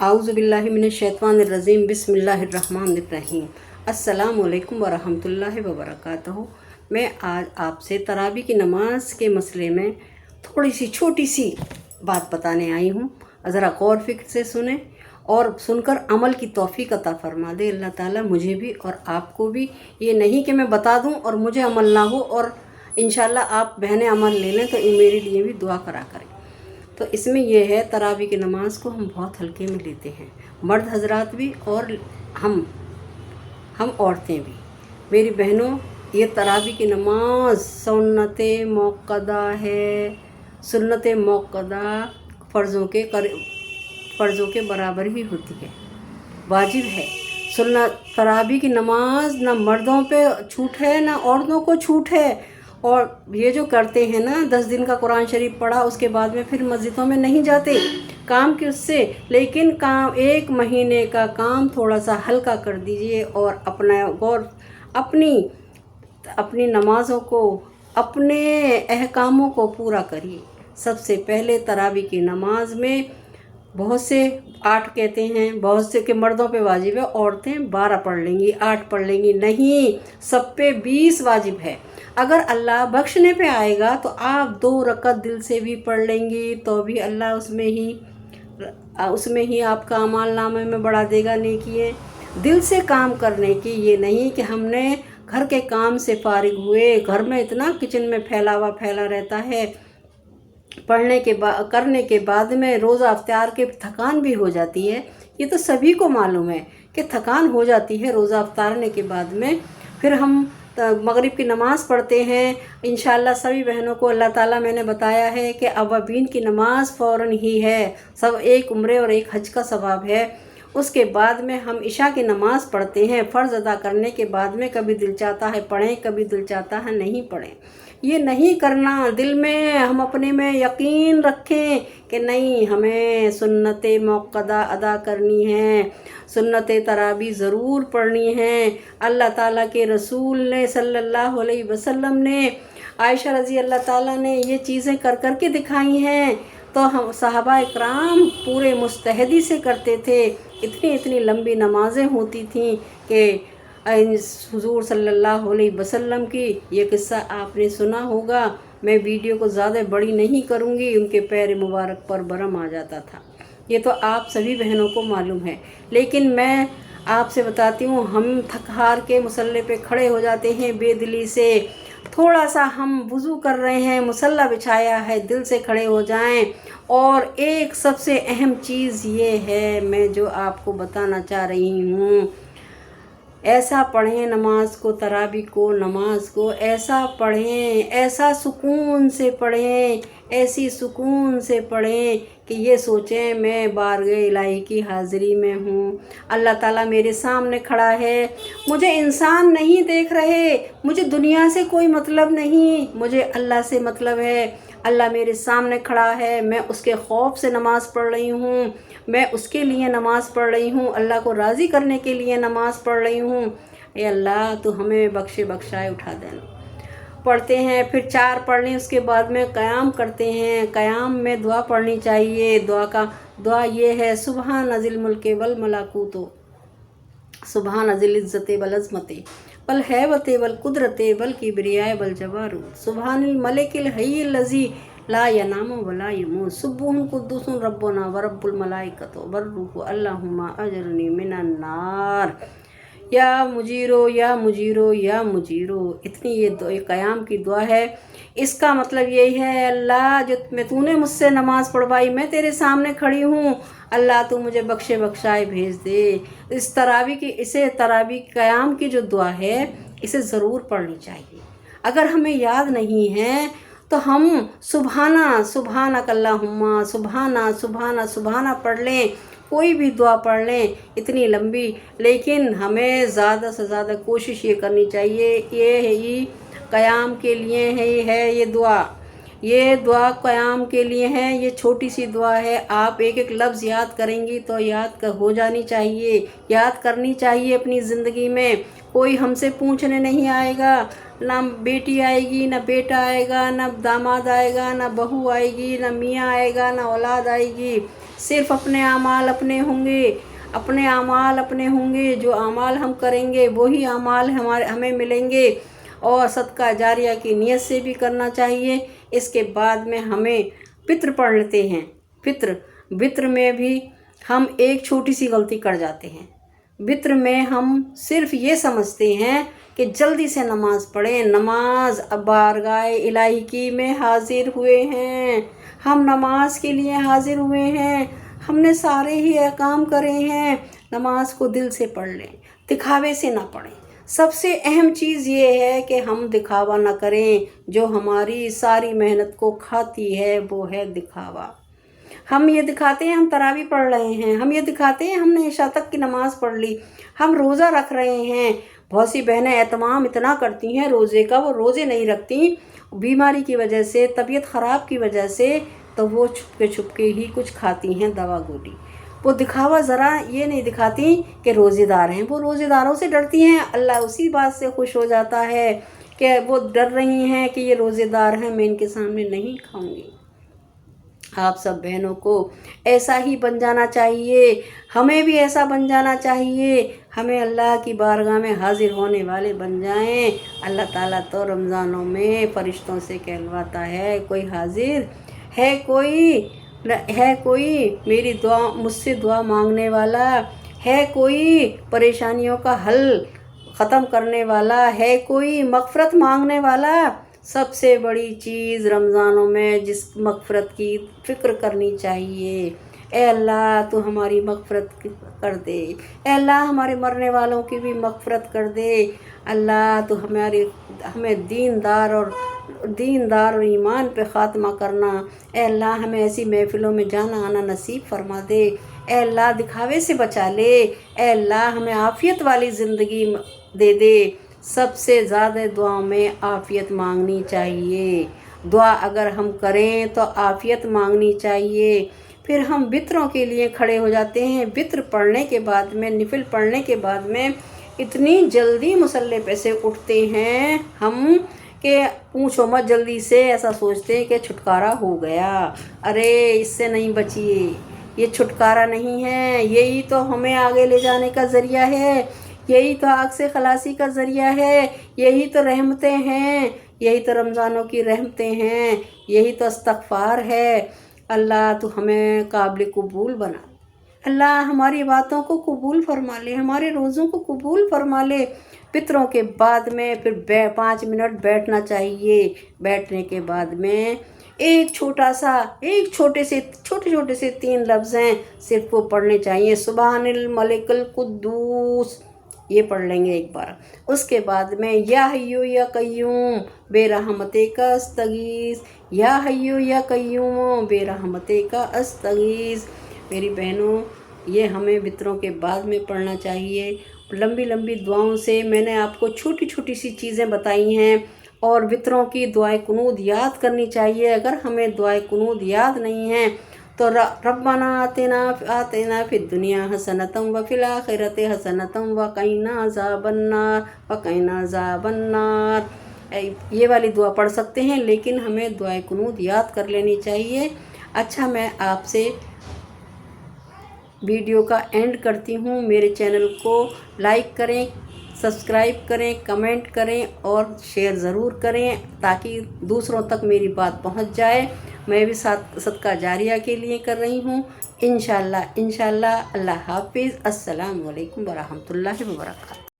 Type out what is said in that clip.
आऊज़ु बिल्लाहि मिनश्शैतानिर्रजीम बिस्मिल्लाहिर्रहमानिर्रहीम। अस्सलामु अलैकुम वरहमतुल्लाहि वबरकातुहू। मैं आज आपसे तरावी की नमाज के मसले में थोड़ी सी छोटी सी बात बताने आई हूँ। ज़रा गौर फिक्र से सुने और सुनकर अमल की तौफीक अता फरमा दे अल्लाह ताला मुझे भी और आपको भी। ये नहीं कि मैं बता दूँ और मुझे अमल ना हो और इंशाल्लाह आप बहनें अमल ले लें तो मेरे लिए भी दुआ करा करें। तो इसमें यह है, तरावी की नमाज़ को हम बहुत हल्के में लेते हैं, मर्द हजरात भी और हम औरतें भी। मेरी बहनों, ये तरावी की नमाज सुन्नत मौक़दा है। सुन्नत मौक़दा फ़र्ज़ों के बराबर ही होती है, वाजिब है। तरावी की नमाज ना मर्दों पे छूट है ना औरतों को छूट है। और ये जो करते हैं ना, 10 दिन का कुरान शरीफ पढ़ा, उसके बाद में फिर मस्जिदों में नहीं जाते काम के उससे, लेकिन काम 1 महीने का काम थोड़ा सा हल्का कर दीजिए और अपना गौर अपनी नमाज़ों को, अपने अहकामों को पूरा करिए। सबसे पहले तरावी की नमाज में बहुत से 8 कहते हैं, बहुत से के मर्दों पे वाजिब है, औरतें 12 पढ़ लेंगी, 8 पढ़ लेंगी, नहीं, सब पे 20 वाजिब है। अगर अल्लाह बख्शने पे आएगा तो आप 2 रकत दिल से भी पढ़ लेंगी तो भी अल्लाह उसमें ही आपका अमाल नामे में बढ़ा देगा नेकी। दिल से काम करने की, ये नहीं कि हमने घर के काम से फारिग हुए, घर में इतना किचन में फैला रहता है, करने के बाद में रोज़ा अफ्तार के थकान भी हो जाती है। ये तो सभी को मालूम है कि थकान हो जाती है रोज़ा अफ्तारने के बाद में। फिर हम मगरिब की नमाज़ पढ़ते हैं। इंशाअल्लाह सभी बहनों को अल्लाह ताला, मैंने बताया है कि अवाबीन की नमाज़ फ़ौरन ही है, सब एक उम्रे और एक हज का सवाब है। उसके बाद में हम इशा की नमाज़ पढ़ते हैं। फ़र्ज़ अदा करने के बाद में कभी दिल चाहता है पढ़ें, कभी दिल चाहता है नहीं पढ़ें। ये नहीं करना, दिल में हम अपने में यकीन रखें कि नहीं, हमें सुन्नत मौक़दा अदा करनी है, सुन्नत तरावी ज़रूर पढ़नी है। अल्लाह ताला के रसूल ने सल्लल्लाहु अलैहि वसल्लम ने, आयशा रज़ी अल्लाह ताला ने ये चीज़ें कर के दिखाई हैं। तो हम सहाबा इकराम पूरे मुस्तहदी से करते थे। इतनी लंबी नमाज़ें होती थीं कि हुज़ूर सल्लल्लाहु अलैहि वसल्लम की ये किस्सा आपने सुना होगा। मैं वीडियो को ज़्यादा बड़ी नहीं करूँगी, उनके पैर मुबारक पर बरम आ जाता था, ये तो आप सभी बहनों को मालूम है। लेकिन मैं आपसे बताती हूँ, हम थक हार के मुसल्ले पे खड़े हो जाते हैं बेदिली से। थोड़ा सा हम वज़ू कर रहे हैं, मुसल्ला बिछाया है, दिल से खड़े हो जाएं। और एक सबसे अहम चीज़ ये है, मैं जो आपको बताना चाह रही हूँ, ऐसा पढ़ें नमाज को, तरावी को, नमाज को ऐसा पढ़ें, ऐसा सुकून से पढ़ें, ऐसी सुकून से पढ़ें कि ये सोचें मैं बारगाह इलाही की हाज़िरी में हूँ, अल्लाह ताला मेरे सामने खड़ा है, मुझे इंसान नहीं देख रहे, मुझे दुनिया से कोई मतलब नहीं, मुझे अल्लाह से मतलब है। अल्लाह मेरे सामने खड़ा है, मैं उसके खौफ से नमाज़ पढ़ रही हूँ, मैं उसके लिए नमाज़ पढ़ रही हूँ, अल्लाह को राज़ी करने के लिए नमाज़ पढ़ रही हूँ। ए अल्लाह, तो हमें बख्शाए उठा देना। पढ़ते हैं, फिर 4 पढ़ लें, उसके बाद में क़याम करते हैं। क़याम में दुआ पढ़नी चाहिए। दुआ ये है, सुबहान अज़िल मुल्के वल मलाकूतो, सुबहान अज़िल इज़्ज़ते वल अज़मते वल हैबते वल कुदरते वल किब्रियाए वल जबारूत, सुबहानिल मलिकिल हय्यिल लज़ी ला यनामु वला यमूत, सुब्बुहुन कुद्दूसुन रब्बुना व रब्बुल मलाइकतु वर्रूहु, अल्लाहुम्मा अजरनी मिनन नार, या मुजीरो या मुजीरो या मुजीरो। इतनी ये क़याम की दुआ है। इसका मतलब यही है, अल्लाह जो तूने मुझसे नमाज़ पढ़वाई, मैं तेरे सामने खड़ी हूँ, अल्लाह तू मुझे बख्शाए भेज दे। इस तरावी क़याम की जो दुआ है, इसे ज़रूर पढ़नी चाहिए। अगर हमें याद नहीं है तो हम सुबहानक अल्लाहुम्मा, सुबहाना पढ़ लें, कोई भी दुआ पढ़ लें, इतनी लंबी। लेकिन हमें ज़्यादा से ज़्यादा कोशिश ये करनी चाहिए, ये है ही क़याम के लिए है ये दुआ। یہ دعا قیام کے لیے ہے، یہ چھوٹی سی دعا ہے، آپ ایک ایک لفظ یاد کریں گی تو یاد ہو جانی چاہیے، یاد کرنی چاہیے اپنی زندگی میں۔ کوئی ہم سے پوچھنے نہیں آئے گا، نہ بیٹی آئے گی، نہ بیٹا آئے گا، نہ داماد آئے گا، نہ بہو آئے گی، نہ میاں آئے گا، نہ اولاد آئے گی، صرف اپنے اعمال اپنے ہوں گے، اپنے اعمال اپنے ہوں گے، جو اعمال ہم کریں گے وہی اعمال ہمیں ملیں گے۔ اور صدقہ جاریہ کی نیت سے بھی کرنا چاہیے۔ اس کے بعد میں ہمیں وتر پڑھ لیتے ہیں۔ وتر میں بھی ہم ایک چھوٹی سی غلطی کر جاتے ہیں۔ وتر میں ہم صرف یہ سمجھتے ہیں کہ جلدی سے نماز پڑھیں، نماز بارگاہ الہی کی میں حاضر ہوئے ہیں، ہم نماز کے لیے حاضر ہوئے ہیں، ہم نے سارے ہی احکام کرے ہیں، نماز کو دل سے پڑھ لیں، دکھاوے سے نہ پڑھیں۔ سب سے اہم چیز یہ ہے کہ ہم دکھاوا نہ کریں، جو ہماری ساری محنت کو کھاتی ہے وہ ہے دکھاوا۔ ہم یہ دکھاتے ہیں ہم تراویح پڑھ رہے ہیں، ہم یہ دکھاتے ہیں ہم نے عشاء تک کی نماز پڑھ لی، ہم روزہ رکھ رہے ہیں۔ بہت سی بہنیں اہتمام اتنا کرتی ہیں روزے کا، وہ روزے نہیں رکھتی بیماری کی وجہ سے، طبیعت خراب کی وجہ سے، تو وہ چھپ کے ہی کچھ کھاتی ہیں دوا گولی۔ وہ دکھاوا ذرا یہ نہیں دکھاتی کہ روزے دار ہیں، وہ روزے داروں سے ڈرتی ہیں، اللہ اسی بات سے خوش ہو جاتا ہے کہ وہ ڈر رہی ہیں کہ یہ روزے دار ہیں، میں ان کے سامنے نہیں کھاؤں گی۔ آپ سب بہنوں کو ایسا ہی بن جانا چاہیے، ہمیں بھی ایسا بن جانا چاہیے، ہمیں اللہ کی بارگاہ میں حاضر ہونے والے بن جائیں۔ اللہ تعالیٰ تو رمضانوں میں فرشتوں سے کہلواتا ہے، کوئی حاضر ہے، کوئی میری دعا مجھ سے دعا مانگنے والا ہے، کوئی پریشانیوں کا حل ختم کرنے والا ہے، کوئی مغفرت مانگنے والا۔ سب سے بڑی چیز رمضانوں میں جس مغفرت کی فکر کرنی چاہیے، اے اللہ تو ہماری مغفرت کر دے، اے اللہ ہمارے مرنے والوں کی بھی مغفرت کر دے، اللہ تو ہمیں دیندار اور ایمان پہ خاتمہ کرنا، اے اللہ ہمیں ایسی محفلوں میں جانا آنا نصیب فرما دے، اے اللہ دکھاوے سے بچا لے، اے اللہ ہمیں عافیت والی زندگی دے دے۔ سب سے زیادہ دعاؤں میں عافیت مانگنی چاہیے، دعا اگر ہم کریں تو عافیت مانگنی چاہیے۔ پھر ہم وتروں کے لیے کھڑے ہو جاتے ہیں، وتر پڑھنے کے بعد میں، نفل پڑھنے کے بعد میں اتنی جلدی مصلی پہ سے اٹھتے ہیں ہم کہ پوچھو مت، جلدی سے ایسا سوچتے ہیں کہ چھٹکارا ہو گیا، ارے اس سے نہیں بچیے، یہ چھٹکارا نہیں ہے، یہی تو ہمیں آگے لے جانے کا ذریعہ ہے، یہی تو آگ سے خلاصی کا ذریعہ ہے، یہی تو رحمتیں ہیں، یہی تو رمضانوں کی رحمتیں ہیں، یہی تو استغفار ہے۔ اللہ تو ہمیں قابل قبول بنا، اللہ ہماری باتوں کو قبول فرما لے، ہمارے روزوں کو قبول فرما لے۔ وتروں کے بعد میں پھر 5 منٹ بیٹھنا چاہیے، بیٹھنے کے بعد میں ایک چھوٹے سے 3 لفظ ہیں، صرف وہ پڑھنے چاہیے، سبحان الملک القدوس، یہ پڑھ لیں گے ایک بار۔ اس کے بعد میں یا حیو یا قیوم بے رحمتے کا استغیث، یا حیو یا قیوم بے رحمتے کا استغیث۔ میری بہنوں، یہ ہمیں وتروں کے بعد میں پڑھنا چاہیے۔ لمبی لمبی دعاؤں سے میں نے آپ کو چھوٹی چھوٹی سی چیزیں بتائی ہیں، اور وتروں کی دعائے قنوت یاد کرنی چاہیے۔ اگر ہمیں دعائے قنوت یاد نہیں ہیں تو ربنا آتنا فی الدنیا حسنۃ وفی الآخرۃ حسنۃ وقنا عذاب النار، یہ والی دعا پڑھ سکتے ہیں، لیکن ہمیں دعائے قنوت یاد کر لینی چاہیے۔ اچھا، میں آپ سے ویڈیو کا اینڈ کرتی ہوں۔ میرے چینل کو لائک کریں، سبسکرائب کریں، کمنٹ کریں اور شیئر ضرور کریں تاکہ دوسروں تک میری بات پہنچ جائے۔ میں بھی صدقہ جاریہ کے لیے کر رہی ہوں، انشاءاللہ۔ اللہ حافظ، السلام علیکم ورحمۃ اللہ وبرکاتہ۔